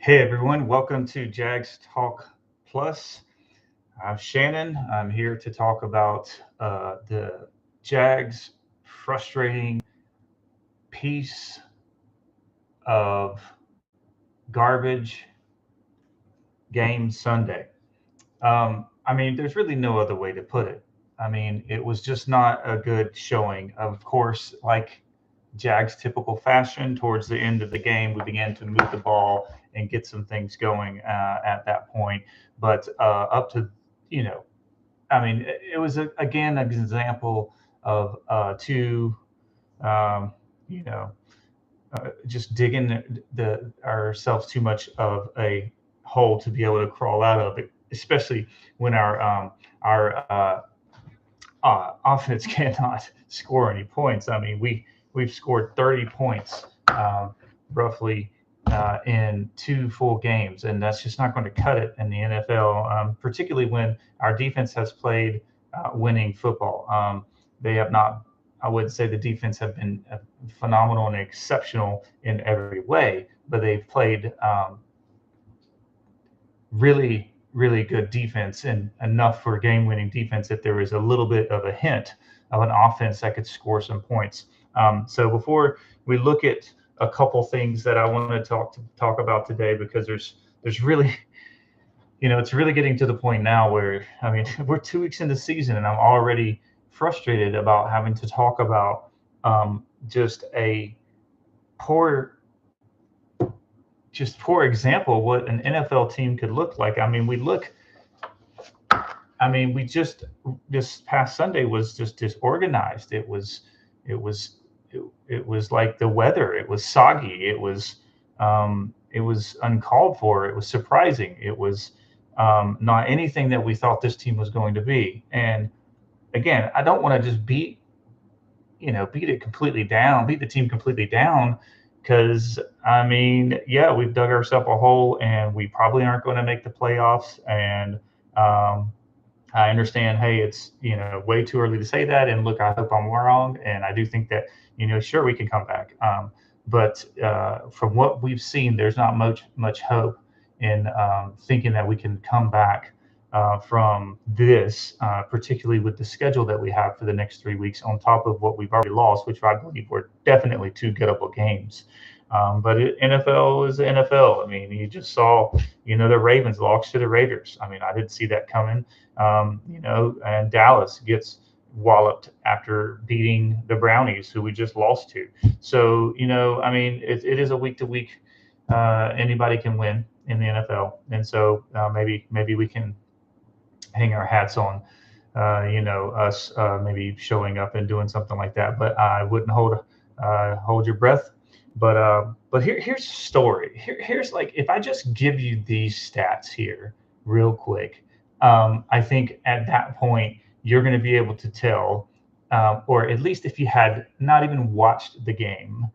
Hey everyone, welcome to Jags Talk Plus. I'm Shannon. I'm here to talk about the Jags' frustrating piece of garbage game Sunday. There's really no other way to put it. It was just not a good showing. Of course, like Jags' typical fashion, towards the end of the game, we began to move the ball and get some things going at that point. But up to, you know, it was again an example of two, um, you know, just digging ourselves too much of a hole to be able to crawl out of it, especially when our offense cannot score any points. We've scored 30 points roughly in two full games, and that's just not going to cut it in the NFL, particularly when our defense has played winning football. They have not. I would say the defense have been phenomenal and exceptional in every way, but they've played really good defense and enough for game-winning defense that there is a little bit of a hint of an offense that could score some points. So before we look at a couple things that I want to talk about today, because there's really, it's really getting to the point now where we're 2 weeks into the season and I'm already frustrated about having to talk about just a poor poor example of what an NFL team could look like. We just this past Sunday was just disorganized. It was like the weather. It was soggy. It was uncalled for. It was surprising. It was not anything that we thought this team was going to be. And again, I don't want to just beat it completely down, beat the team completely down, because yeah, we've dug ourselves a hole and we probably aren't going to make the playoffs. And I understand, hey, it's way too early to say that. And look, I hope I'm wrong, and I do think that sure, we can come back. But from what we've seen, there's not much hope in thinking that we can come back from this, particularly with the schedule that we have for the next 3 weeks, on top of what we've already lost, which I believe were definitely two gettable games. NFL is the NFL. You just saw, the Ravens lost to the Raiders. I didn't see that coming. And Dallas gets walloped after beating the Brownies, who we just lost to. So, it is a week to week. Anybody can win in the NFL, and so maybe we can hang our hats on, us maybe showing up and doing something like that. But I wouldn't hold your breath. But here's the story. Here's, like, if I just give you these stats here real quick, I think at that point you're going to be able to tell, or at least if you had not even watched the game,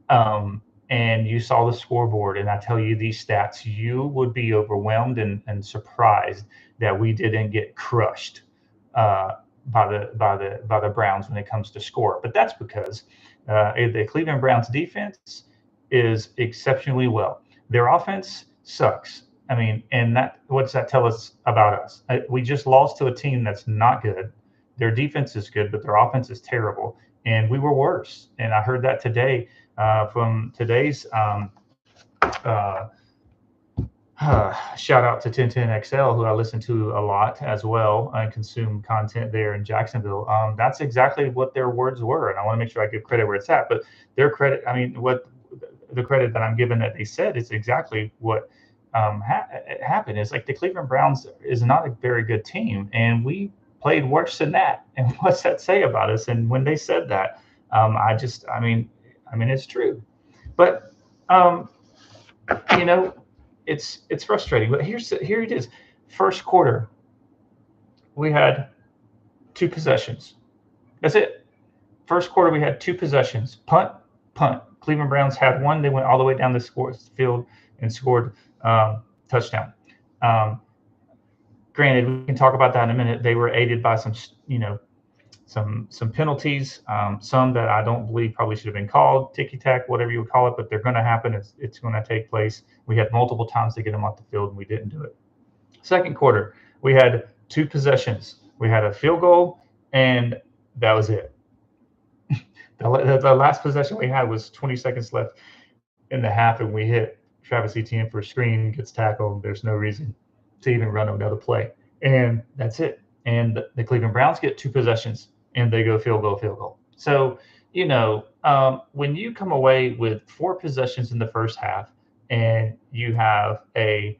and you saw the scoreboard and I tell you these stats, you would be overwhelmed and surprised that we didn't get crushed by the Browns when it comes to score. But that's because the Cleveland Browns defense is exceptionally well. Their offense sucks. And what does that tell us about us? We just lost to a team that's not good. Their defense is good, but their offense is terrible. And we were worse. And I heard that today from today's uh, shout out to 1010XL, who I listen to a lot as well and consume content there in Jacksonville. That's exactly what their words were. And I want to make sure I give credit where it's at. But their credit, what the credit that I'm given that they said is exactly what happened. It's like the Cleveland Browns is not a very good team, and we played worse than that. And what's that say about us? And when they said that, it's true. But you know, it's frustrating. But here it is. First quarter, we had two possessions. That's it. First quarter, we had two possessions. Punt, punt. Cleveland Browns had one. They went all the way down the field and scored touchdown. Granted, we can talk about that in a minute. They were aided by some some penalties, some that I don't believe probably should have been called, ticky tack, whatever you would call it, but they're going to happen. It's going to take place. We had multiple times to get them off the field, and we didn't do it. Second quarter, we had 2 possessions. We had a field goal, and that was it. The last possession we had was 20 seconds left in the half, and we hit Travis Etienne for a screen, gets tackled. There's no reason to even run another play, and that's it. And the Cleveland Browns get 2 possessions, and they go field goal, field goal. So when you come away with 4 possessions in the first half, and you have a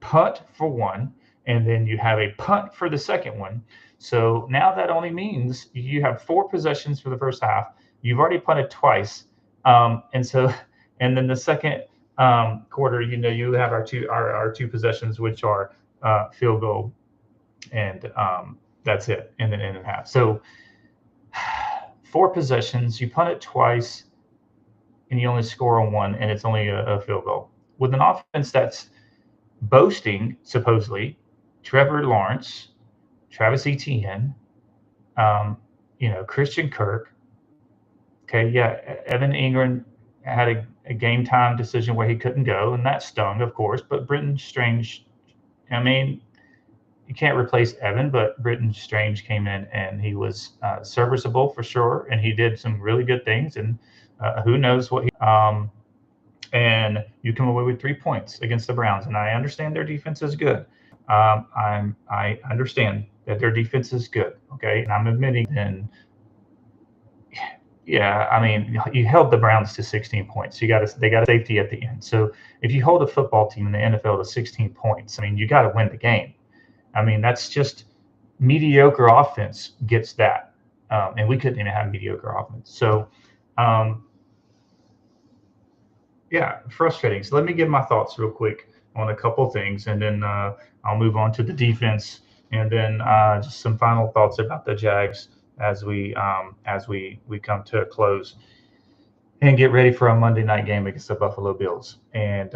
punt for one, and then you have a punt for the second one. So now that only means you have 4 possessions for the first half. You've already punted twice, and then the second quarter, you have our 2 possessions, which are field goal, and that's it, and then in and half. So 4 possessions, you punt it twice, and you only score on one, and it's only a field goal. With an offense that's boasting, supposedly, Trevor Lawrence, Travis Etienne, Christian Kirk. Okay, yeah, Evan Ingram had a game time decision where he couldn't go, and that stung, of course. But Britton Strange, I mean, you can't replace Evan, but Britton Strange came in and he was serviceable for sure, and he did some really good things. And who knows what he. And you come away with 3 points against the Browns, and I understand their defense is good. I understand that their defense is good. Okay, and I'm admitting then. Yeah, I mean, you held the Browns to 16 points. They got a safety at the end. So if you hold a football team in the NFL to 16 points, I mean, you got to win the game. I mean, that's just mediocre offense gets that, and we couldn't even have mediocre offense. So, yeah, frustrating. So let me give my thoughts real quick on a couple things, and then I'll move on to the defense, and then just some final thoughts about the Jags as we come to a close and get ready for a Monday night game against the Buffalo Bills. And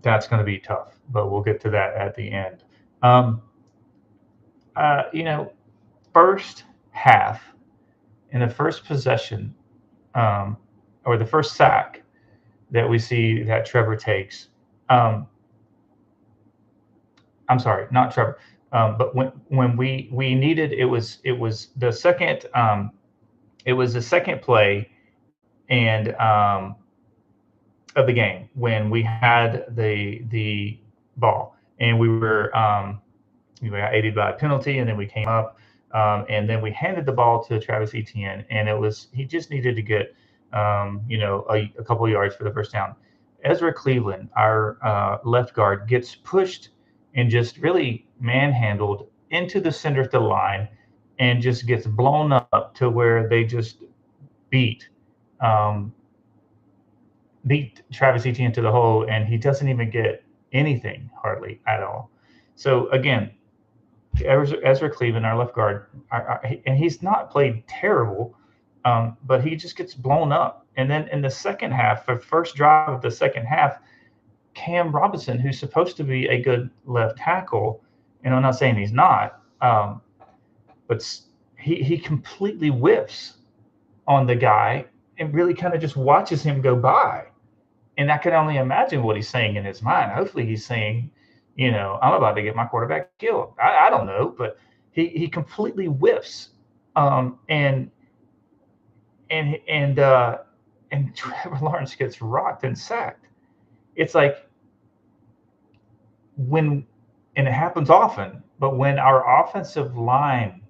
that's going to be tough, but we'll get to that at the end. First half, in the first possession, or the first sack that we see that Trevor takes. I'm sorry, not Trevor. But when we needed, it was the second play and of the game when we had the ball, and we got aided by a penalty, and then we came up, and then we handed the ball to Travis Etienne, and he just needed to get a couple of yards for the first down. Ezra Cleveland, our left guard, gets pushed and just really manhandled into the center of the line, and just gets blown up to where they just beat Travis Etienne to the hole, and he doesn't even get anything hardly at all. So again, Ezra Cleveland, our left guard, and he's not played terrible, but he just gets blown up. And then in the second half, the first drive of the second half, Cam Robinson, who's supposed to be a good left tackle, and I'm not saying he's not, but he completely whiffs on the guy and really kind of just watches him go by. And I can only imagine what he's saying in his mind. Hopefully he's saying, I'm about to get my quarterback killed. I don't know, but he completely whiffs, and Trevor Lawrence gets rocked and sacked. It's like and it happens often, but when our offensive line,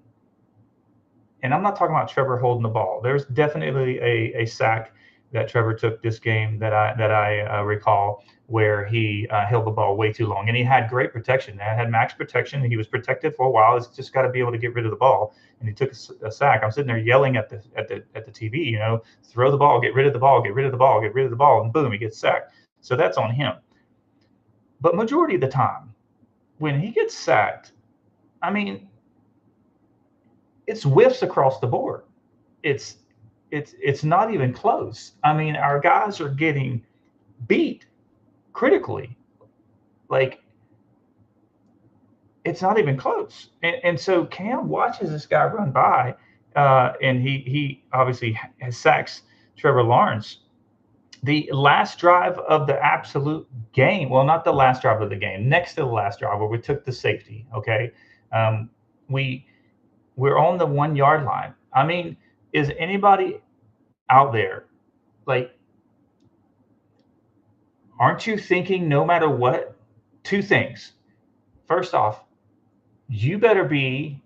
and I'm not talking about Trevor holding the ball. There's definitely a sack that Trevor took this game that I recall, where he held the ball way too long, and he had great protection. I had max protection, and he was protected for a while. He's just got to be able to get rid of the ball, and he took a sack. I'm sitting there yelling at the TV, throw the ball, get rid of the ball, get rid of the ball, get rid of the ball, and boom, he gets sacked. So that's on him. But majority of the time, when he gets sacked, I mean, it's whiffs across the board. It's not even close. I mean, our guys are getting beat critically. Like, it's not even close. And so Cam watches this guy run by, and he obviously has sacks Trevor Lawrence. The last drive of the absolute game, well, not the last drive of the game, next to the last drive where we took the safety. Okay, um, we we're on the 1 yard line. I mean, is anybody out there like, aren't you thinking no matter what? Two things. First off, you better be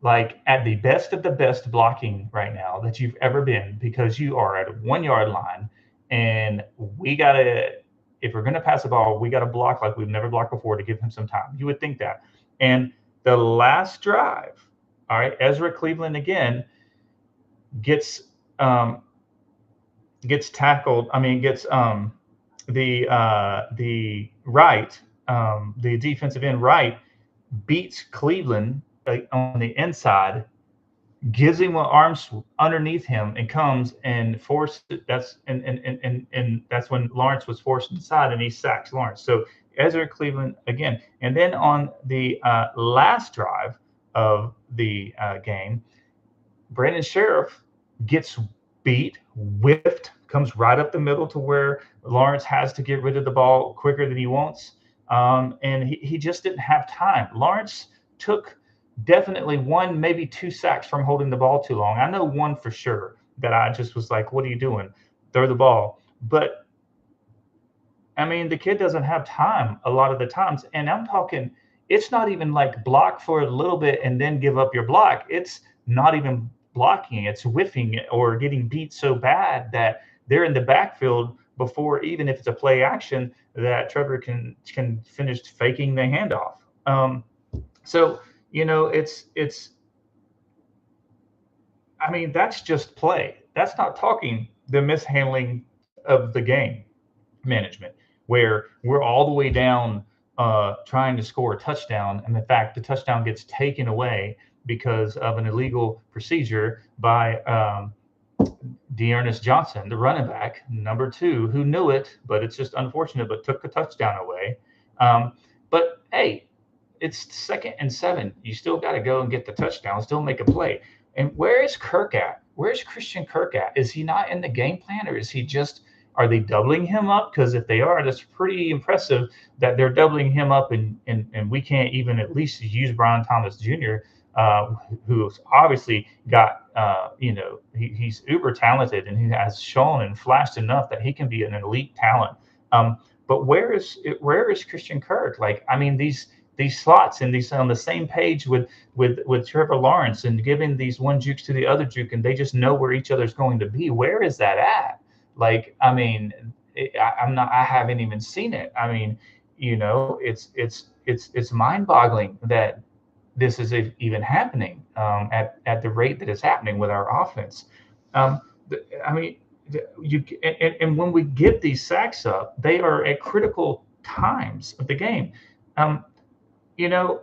like at the best of the best blocking right now that you've ever been, because you are at a 1 yard line, and we gotta, if we're gonna pass the ball, we gotta block like we've never blocked before to give him some time. You would think that. And the last drive, all right, Ezra Cleveland again gets um, gets tackled. I mean, gets the right, the defensive end right beats Cleveland on the inside, gives him an arms underneath him, and comes and forces. And that's when Lawrence was forced inside, and he sacks Lawrence. So Ezra Cleveland again, and then on the last drive of the game, Brandon Sheriff gets beat, whiffed, comes right up the middle to where Lawrence has to get rid of the ball quicker than he wants. And he just didn't have time. Lawrence took definitely one, maybe two sacks from holding the ball too long. I know one for sure that I just was like, what are you doing? Throw the ball. But I mean, the kid doesn't have time a lot of the times. And I'm talking, it's not even like block for a little bit and then give up your block. It's not even blocking, it's whiffing or getting beat so bad that they're in the backfield before, even if it's a play action, that Trevor can finish faking the handoff. So it's I mean, that's just play. That's not talking the mishandling of the game management, where we're all the way down trying to score a touchdown, and in fact, the touchdown gets taken away because of an illegal procedure by Dearness Johnson, the running back, number 2, who knew it, but it's just unfortunate, but took the touchdown away. But hey, it's 2nd and 7. You still got to go and get the touchdown, still make a play. And where is Kirk at? Where's Christian Kirk at? Is he not in the game plan, or is he just, are they doubling him up? Because if they are, that's pretty impressive that they're doubling him up, and we can't even at least use Brian Thomas Jr., who's obviously got, he's uber talented, and he has shown and flashed enough that he can be an elite talent. But where is Christian Kirk? Like, I mean, these slots and these on the same page with Trevor Lawrence, and giving these one jukes to the other juke, and they just know where each other's going to be. Where is that at? Like, I mean, I haven't even seen it. I mean, it's mind-boggling that this is even happening at the rate that it's happening with our offense. I mean, and when we give these sacks up, they are at critical times of the game. Um, you know,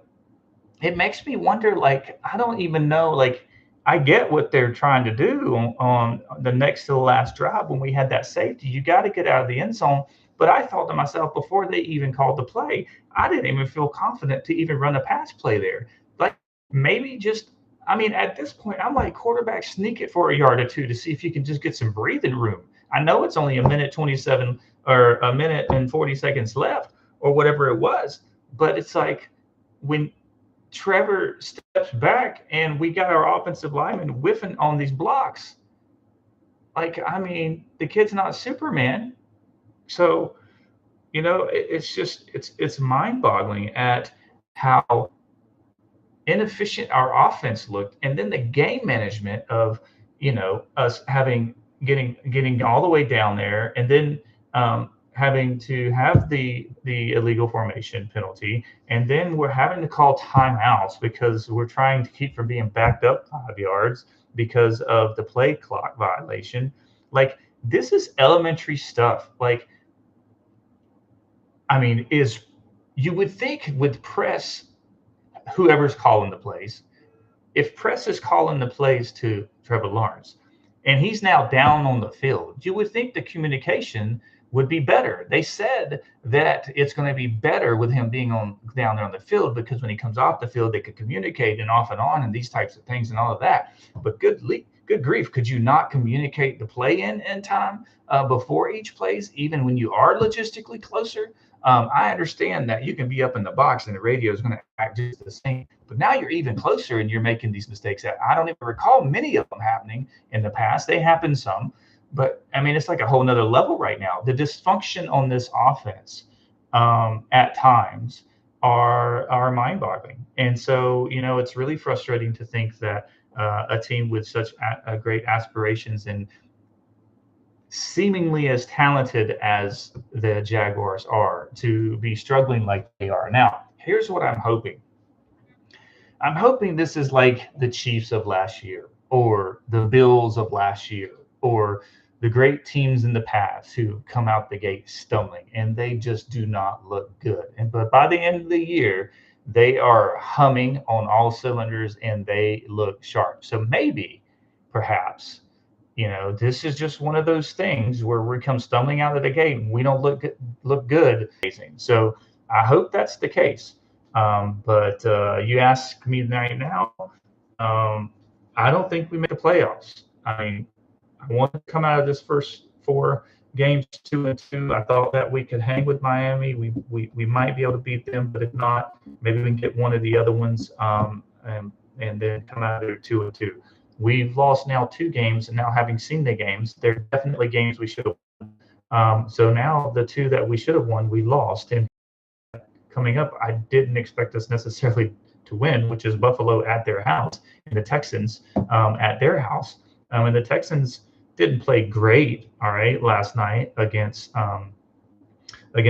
it makes me wonder, like, I don't even know, like, I get what they're trying to do on the next to the last drive when we had that safety. You got to get out of the end zone. But I thought to myself, before they even called the play, I didn't even feel confident to even run a pass play there. Like, maybe just, I mean, at this point, I'm like, quarterback, sneak it for a yard or two to see if you can just get some breathing room. I know it's only a minute 27 or a minute and 40 seconds left or whatever it was, but it's like, when Trevor steps back and we got our offensive lineman whiffing on these blocks, like, I mean, the kid's not Superman. So, it's just, it's mind-boggling at how inefficient our offense looked, and then the game management of, us getting all the way down there, and then having to have the illegal formation penalty, and then we're having to call timeouts because we're trying to keep from being backed up 5 yards because of the play clock violation. Like, this is elementary stuff. Like, I mean, you would think with press, whoever's calling the plays, if press is calling the plays to Trevor Lawrence, and he's now down on the field, you would think the communication would be better. They said that it's going to be better with him being on down there on the field, because when he comes off the field, they could communicate and off and on and these types of things and all of that. But good grief, could you not communicate the play in time before each plays, even when you are logistically closer? I understand that you can be up in the box and the radio is going to act just the same, but now you're even closer and you're making these mistakes. I don't even recall many of them happening in the past. They happen some, but I mean, it's like a whole nother level right now. The dysfunction on this offense at times are mind-boggling, and so it's really frustrating to think that a team with such great aspirations and seemingly as talented as the Jaguars are to be struggling like they are. Now, here's what I'm hoping. I'm hoping this is like the Chiefs of last year, or the Bills of last year, or the great teams in the past who come out the gate stumbling and they just do not look good. But by the end of the year, they are humming on all cylinders and they look sharp. So maybe, perhaps, this is just one of those things where we come stumbling out of the gate and we don't look good. So I hope that's the case. But you ask me right now, I don't think we make the playoffs. I mean, I want to come out of this first 4 games 2-2. I thought that we could hang with Miami. We might be able to beat them, but if not, maybe we can get one of the other ones, and then come out of there 2-2. We've lost now 2 games, and now having seen the games, they're definitely games we should have won. So now the 2 that we should have won, we lost. And coming up, I didn't expect us necessarily to win, which is Buffalo at their house and the Texans at their house. And the Texans didn't play great, all right, last night against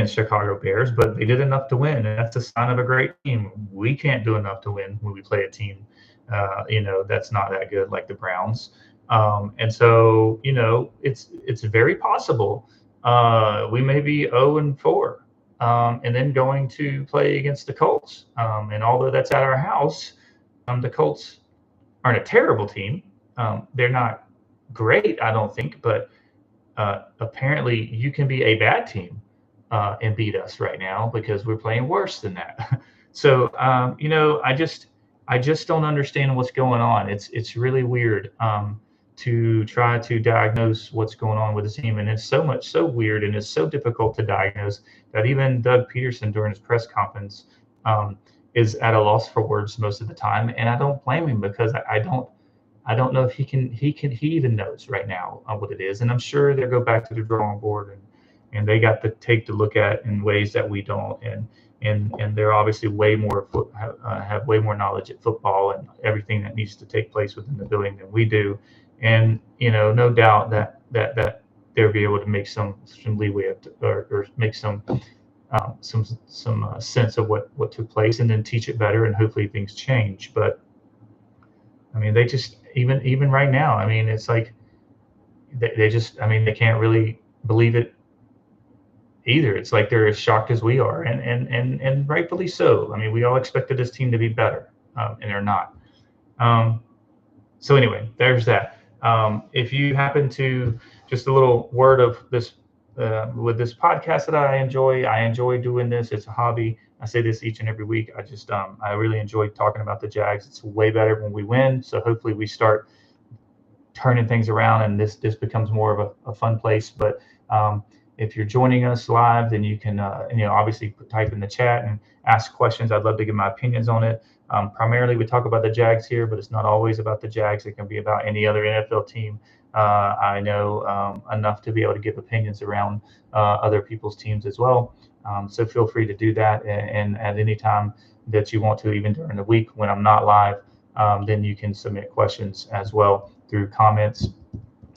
Chicago Bears, but they did enough to win, and that's a sign of a great team. We can't do enough to win when we play a team, that's not that good, like the Browns. And so, it's very possible we may be 0-4, and then going to play against the Colts. And although that's at our house, the Colts aren't a terrible team. They're not great, I don't think, but apparently you can be a bad team and beat us right now because we're playing worse than that. So, I just don't understand what's going on. It's really weird to try to diagnose what's going on with the team, and it's so weird, and it's so difficult to diagnose that even Doug Peterson during his press conference is at a loss for words most of the time, and I don't blame him, because I don't know if he even knows right now what it is, and I'm sure they'll go back to the drawing board and they got the take to look at in ways that we don't, and they're obviously have way more knowledge at football and everything that needs to take place within the building than we do, and no doubt that they'll be able to make some leeway or make some sense of what took place, and then teach it better, and hopefully things change. But I mean, they just even right now, I mean, it's like they just, I mean, they can't really believe it either. It's like they're as shocked as we are, and rightfully so. I mean, we all expected this team to be better, and they're not. So anyway, there's that. If you happen to, just a little word of this with this podcast that I enjoy doing this. It's a hobby. I say this each and every week. I really enjoy talking about the Jags. It's way better when we win. So hopefully we start turning things around, and this becomes more of a fun place. But if you're joining us live, then you can obviously type in the chat and ask questions. I'd love to give my opinions on it. Primarily, we talk about the Jags here, but it's not always about the Jags. It can be about any other NFL team. I know enough to be able to give opinions around other people's teams as well. So feel free to do that, and at any time that you want to, even during the week when I'm not live, then you can submit questions as well through comments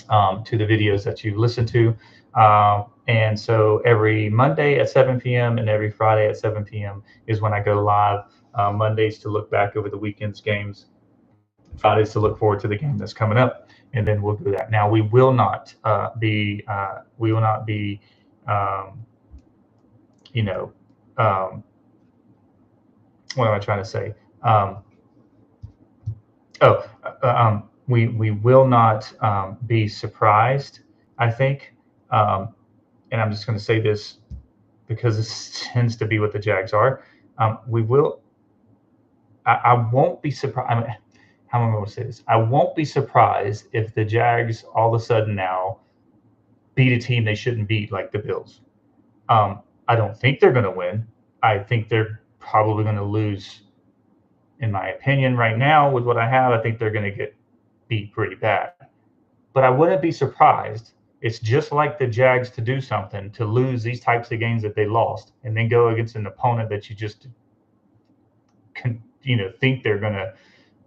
to the videos that you listen to. And so every Monday at 7 p.m. and every Friday at 7 p.m. is when I go live. Mondays to look back over the weekend's games, Fridays to look forward to the game that's coming up, and then we'll do that. Now, we will not be what am I trying to say? We will not be surprised, I think, and I'm just going to say this because this tends to be what the Jags are. We will. I won't be surprised. I mean, how am I going to say this? I won't be surprised if the Jags all of a sudden now beat a team they shouldn't beat, like the Bills. I don't think they're going to win. I think they're probably going to lose. In my opinion, right now, with what I have, I think they're going to get beat pretty bad. But I wouldn't be surprised. It's just like the Jags to do something to lose these types of games that they lost, and then go against an opponent that you just think they're going to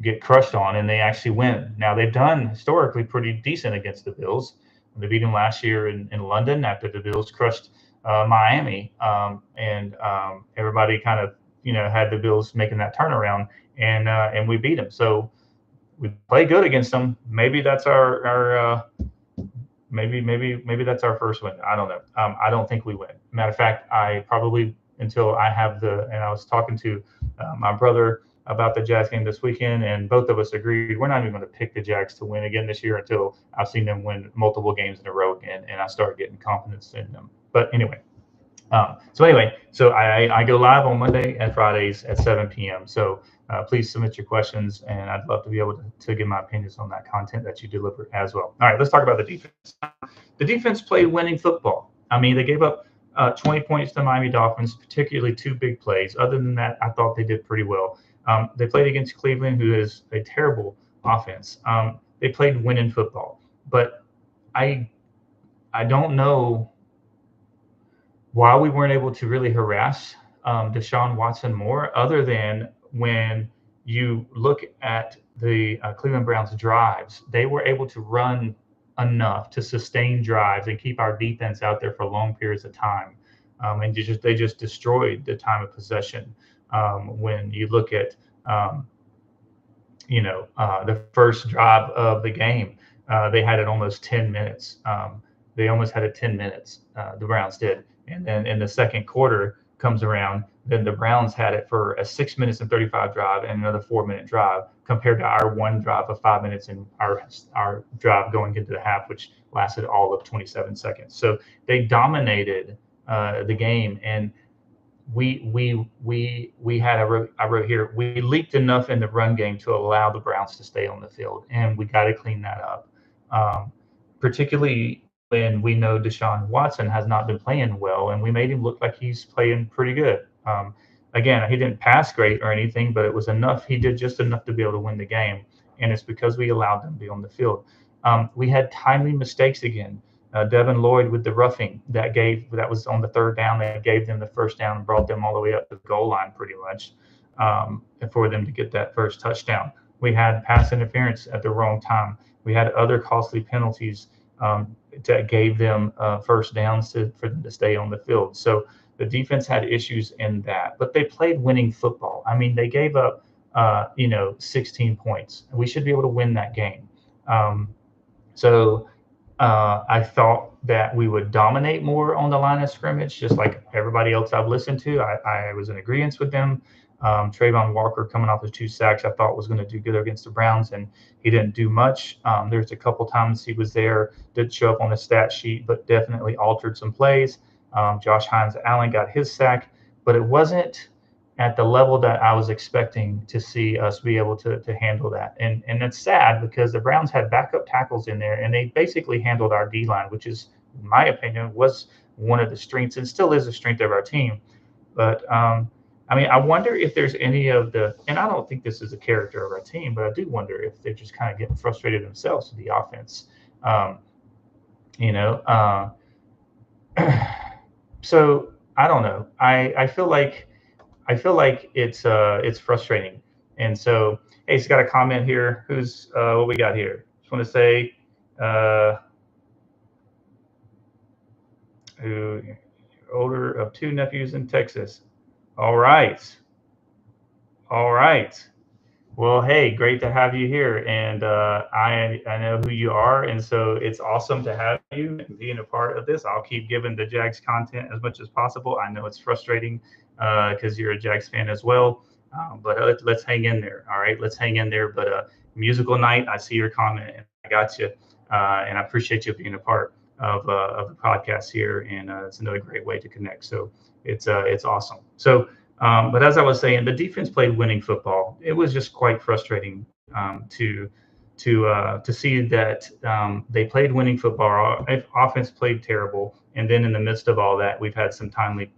get crushed on, and they actually win. Now they've done historically pretty decent against the Bills. They beat them last year in London after the Bills crushed Miami, and everybody kind of had the Bills making that turnaround, and we beat them. So we play good against them. Maybe that's our maybe that's our first win. I don't know. I don't think we win. Matter of fact, I probably until I have and I was talking to my brother about the Jags game this weekend, and both of us agreed we're not even going to pick the Jags to win again this year until I've seen them win multiple games in a row again, and I start getting confidence in them. But anyway, so I go live on Monday and Fridays at 7 p.m. So please submit your questions, and I'd love to be able to give my opinions on that content that you deliver as well. All right, let's talk about the defense. The defense played winning football. I mean, they gave up 20 points to Miami Dolphins, particularly 2 big plays. Other than that, I thought they did pretty well. They played against Cleveland, who is a terrible offense. They played winning football, but I don't know why we weren't able to really harass Deshaun Watson more, other than when you look at the Cleveland Browns drives, they were able to run enough to sustain drives and keep our defense out there for long periods of time. And they just destroyed the time of possession. When you look at the first drive of the game, they had it almost 10 minutes. They almost had it 10 minutes. The Browns did, and then in the second quarter comes around, then the Browns had it for a 6 minutes and 35 drive and another 4-minute drive, compared to our one drive of 5 minutes and our drive going into the half, which lasted all of 27 seconds. So they dominated the game, and we had I wrote here, we leaked enough in the run game to allow the Browns to stay on the field, and we got to clean that up. Particularly when we know Deshaun Watson has not been playing well, and we made him look like he's playing pretty good. Again, he didn't pass great or anything, but it was enough. He did just enough to be able to win the game, and it's because we allowed them to be on the field. We had timely mistakes again. Devin Lloyd with the roughing that was on the third down, that gave them the first down and brought them all the way up to the goal line pretty much, for them to get that first touchdown. We had pass interference at the wrong time. We had other costly penalties that gave them first downs for them to stay on the field. So the defense had issues in that, but they played winning football. I mean, they gave up 16 points. We should be able to win that game. So I thought that we would dominate more on the line of scrimmage, just like everybody else I've listened to. I was in agreement with them. Trayvon Walker, coming off his 2 sacks, I thought was going to do good against the Browns, and he didn't do much. There's a couple times he was there, did show up on the stat sheet, but definitely altered some plays. Josh Hines-Allen got his sack, but it wasn't at the level that I was expecting to see us be able to handle that. And it's sad because the Browns had backup tackles in there, and they basically handled our D-line, which is, in my opinion, was one of the strengths and still is a strength of our team. But I mean, I wonder if there's any and I don't think this is a character of our team, but I do wonder if they're just kind of getting frustrated themselves with the offense. So I don't know. I feel like it's frustrating. And so, hey, he's got a comment here. Who's what we got here? Just want to say, who older of 2 nephews in Texas. All right. Well, hey, great to have you here, and I know who you are, and so it's awesome to have you and being a part of this. I'll keep giving the Jags content as much as possible. I know it's frustrating because you're a Jags fan as well, but let's hang in there. All right, let's hang in there. But musical night, I see your comment, and I got you, and I appreciate you being a part. of the podcast here, and it's another great way to connect. So it's awesome. So, but as I was saying, the defense played winning football. It was just quite frustrating to see that they played winning football. Our offense played terrible, and then in the midst of all that, we've had some timely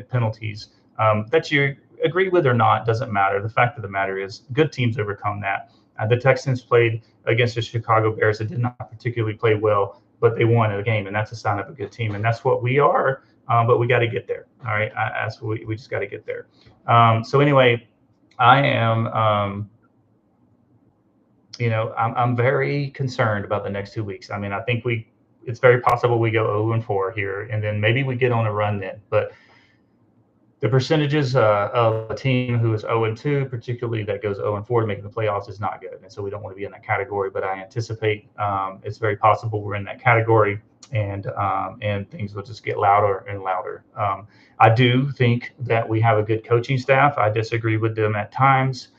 penalties that you agree with or not doesn't matter. The fact of the matter is, good teams overcome that. The Texans played against the Chicago Bears that did not particularly play well, but they won the game, and that's a sign of a good team, and that's what we are. But we got to get there. All right, that's what we just got to get there. So anyway, I am. I'm very concerned about the next 2 weeks. I mean, I think it's very possible we go 0-4 here, and then maybe we get on a run then. But the percentages of a team who is 0-2, particularly that goes 0-4 to making the playoffs, is not good, and so we don't want to be in that category. But I anticipate it's very possible we're in that category, and things will just get louder and louder. I do think that we have a good coaching staff. I disagree with them at times.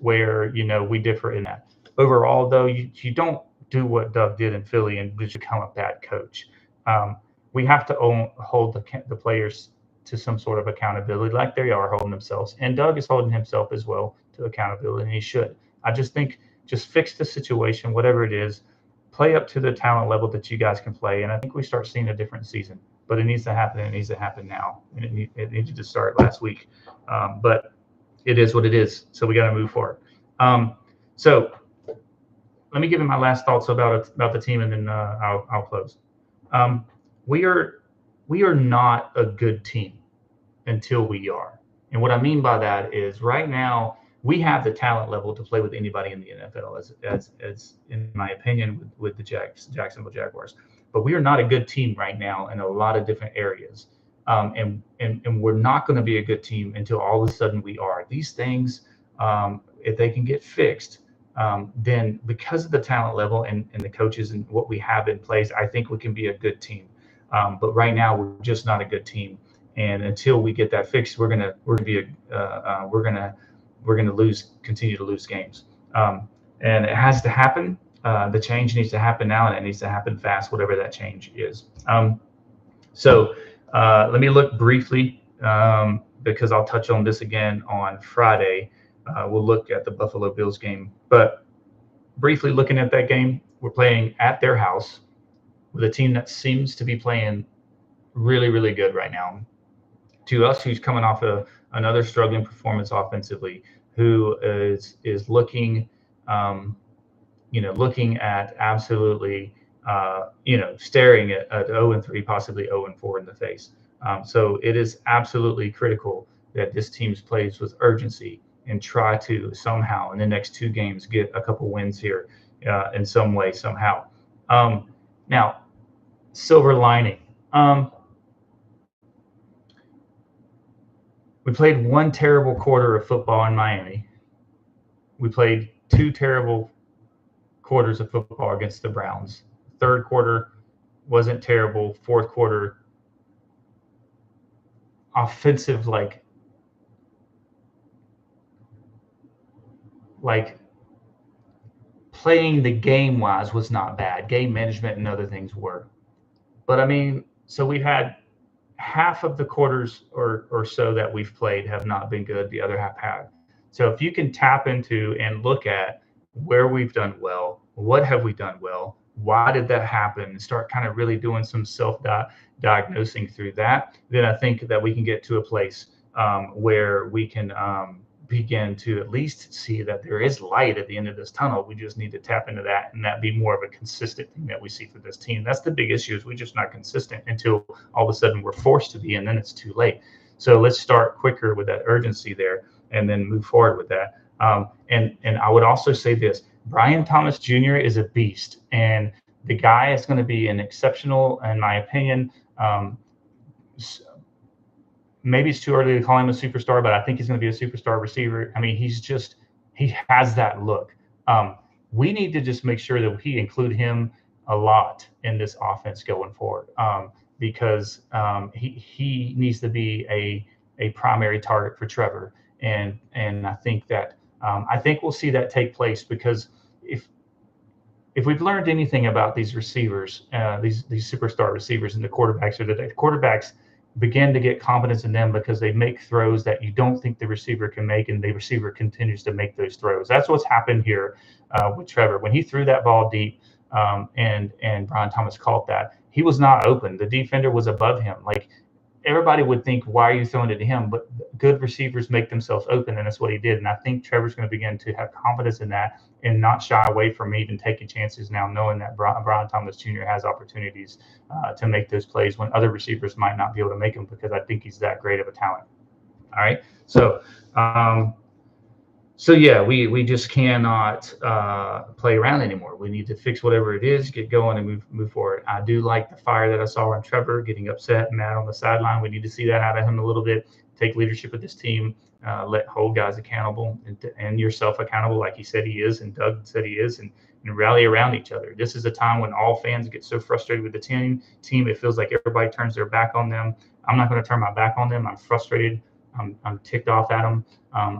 Where we differ in that. Overall, though, you don't do what Doug did in Philly and just become a bad coach. We have to hold the players to some sort of accountability, like they are holding themselves, and Doug is holding himself as well to accountability, and he should. I just think just fix the situation, whatever it is, play up to the talent level that you guys can play, and I think we start seeing a different season. But it needs to happen. It needs to happen now, and it needed to start last week. But it is what it is. So we got to move forward. So let me give you my last thoughts about the team, and then I'll close. We are not a good team until we are. And what I mean by that is right now we have the talent level to play with anybody in the NFL, as in my opinion, with the Jacksonville Jaguars. But we are not a good team right now in a lot of different areas. And we're not going to be a good team until all of a sudden we are. These things, if they can get fixed, then because of the talent level and the coaches and what we have in place, I think we can be a good team. But right now we're just not a good team. And until we get that fixed, we're gonna continue to lose games. And it has to happen. The change needs to happen now, and it needs to happen fast, whatever that change is. So let me look briefly, because I'll touch on this again on Friday. We'll look at the Buffalo Bills game. But briefly looking at that game, we're playing at their house with a team that seems to be playing really, really good right now. To us, who's coming off another struggling performance offensively, who is looking, looking at absolutely, staring at 0-3, possibly 0-4 in the face. So it is absolutely critical that this team plays with urgency and try to somehow in the next 2 games get a couple wins here in some way, somehow. Now, silver lining. We played 1 terrible quarter of football in Miami. We played 2 terrible quarters of football against the Browns. 3rd quarter wasn't terrible. 4th quarter, offensive, like playing the game wise was not bad. Game management and other things were. But I mean, so we've had half of the quarters or so that we've played have not been good. The other half have. So if you can tap into and look at where we've done well, what have we done well, why did that happen, and start kind of really doing some self-diagnosing through that, then I think that we can get to a place where we can begin to at least see that there is light at the end of this tunnel. We just need to tap into that, and that be more of a consistent thing that we see for this team. That's the big issue, is we're just not consistent until all of a sudden we're forced to be, and then it's too late. So let's start quicker with that urgency there, and then move forward with that. And I would also say this: Brian Thomas Jr. is a beast, and the guy is going to be an exceptional, in my opinion. Maybe it's too early to call him a superstar, but I think he's going to be a superstar receiver. I mean, he has that look. We need to just make sure that we include him a lot in this offense going forward, because he needs to be a primary target for Trevor. And I think that I think we'll see that take place, because if we've learned anything about these receivers, these superstar receivers and the quarterbacks of the day, quarterbacks begin to get confidence in them because they make throws that you don't think the receiver can make, and the receiver continues to make those throws. That's what's happened here with Trevor. When he threw that ball deep, and Brian Thomas caught that, he was not open. The defender was above him. Like, everybody would think, why are you throwing it to him? But good receivers make themselves open, and that's what he did. And I think Trevor's going to begin to have confidence in that and not shy away from even taking chances now, knowing that Brian Thomas Jr. has opportunities to make those plays when other receivers might not be able to make them, because I think he's that great of a talent. All right. So yeah, we just cannot play around anymore. We need to fix whatever it is, get going, and move forward. I do like the fire that I saw in Trevor, getting upset, mad on the sideline. We need to see that out of him a little bit. Take leadership of this team, hold guys accountable, and yourself accountable, like he said he is, and Doug said he is, and rally around each other. This is a time when all fans get so frustrated with the team. It feels like everybody turns their back on them. I'm not going to turn my back on them. I'm frustrated. I'm ticked off at them.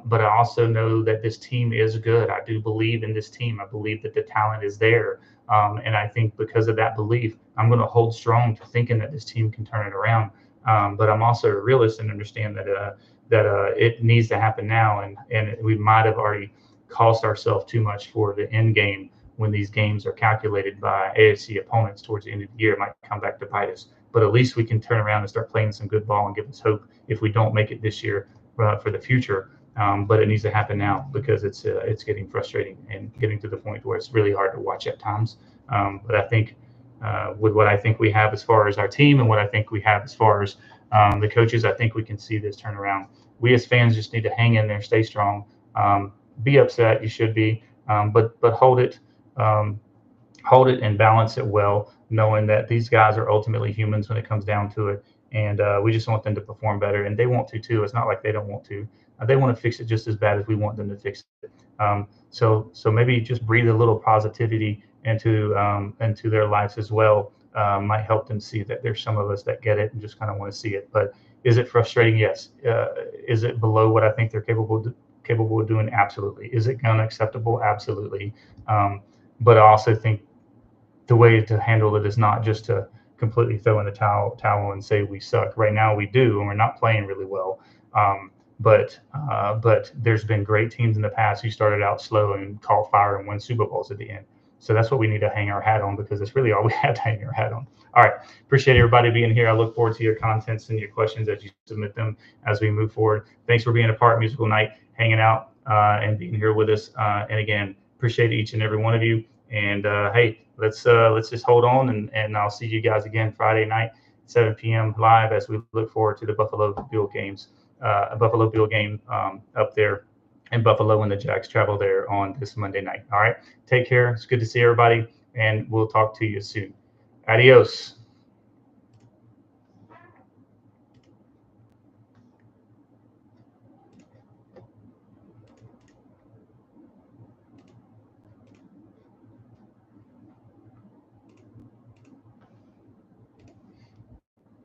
But I also know that this team is good. I do believe in this team. I believe that the talent is there. And I think because of that belief, I'm going to hold strong to thinking that this team can turn it around. But I'm also a realist and understand that it needs to happen now. And we might have already cost ourselves too much for the end game when these games are calculated by AFC opponents towards the end of the year. It might come back to bite us. But at least we can turn around and start playing some good ball and give us hope if we don't make it this year for the future. But it needs to happen now, because it's getting frustrating and getting to the point where it's really hard to watch at times. But I think with what I think we have as far as our team and what I think we have as far as the coaches, I think we can see this turn around. We as fans just need to hang in there, stay strong, be upset. You should be, but hold it. Hold it and balance it well, knowing that these guys are ultimately humans when it comes down to it. And we just want them to perform better, and they want to too. It's not like they don't want to. They want to fix it just as bad as we want them to fix it. So maybe just breathe a little positivity into their lives as well. Might help them see that there's some of us that get it and just kind of want to see it. But is it frustrating? Yes. Is it below what I think they're capable of doing? Absolutely. Is it unacceptable? Absolutely. But I also think the way to handle it is not just to completely throw in the towel and say we suck. Right now we do, and we're not playing really well. But there's been great teams in the past who started out slow and caught fire and won Super Bowls at the end. So that's what we need to hang our hat on, because it's really all we have to hang our hat on. All right. Appreciate everybody being here. I look forward to your contents and your questions as you submit them as we move forward. Thanks for being a part of Musical Night, hanging out and being here with us. And again, appreciate each and every one of you. And hey, let's just hold on, and I'll see you guys again Friday night, 7 p.m. live, as we look forward to the Buffalo Bill games, Buffalo Bill game up there in Buffalo when the Jags travel there on this Monday night. All right, take care. It's good to see everybody, and we'll talk to you soon. Adios.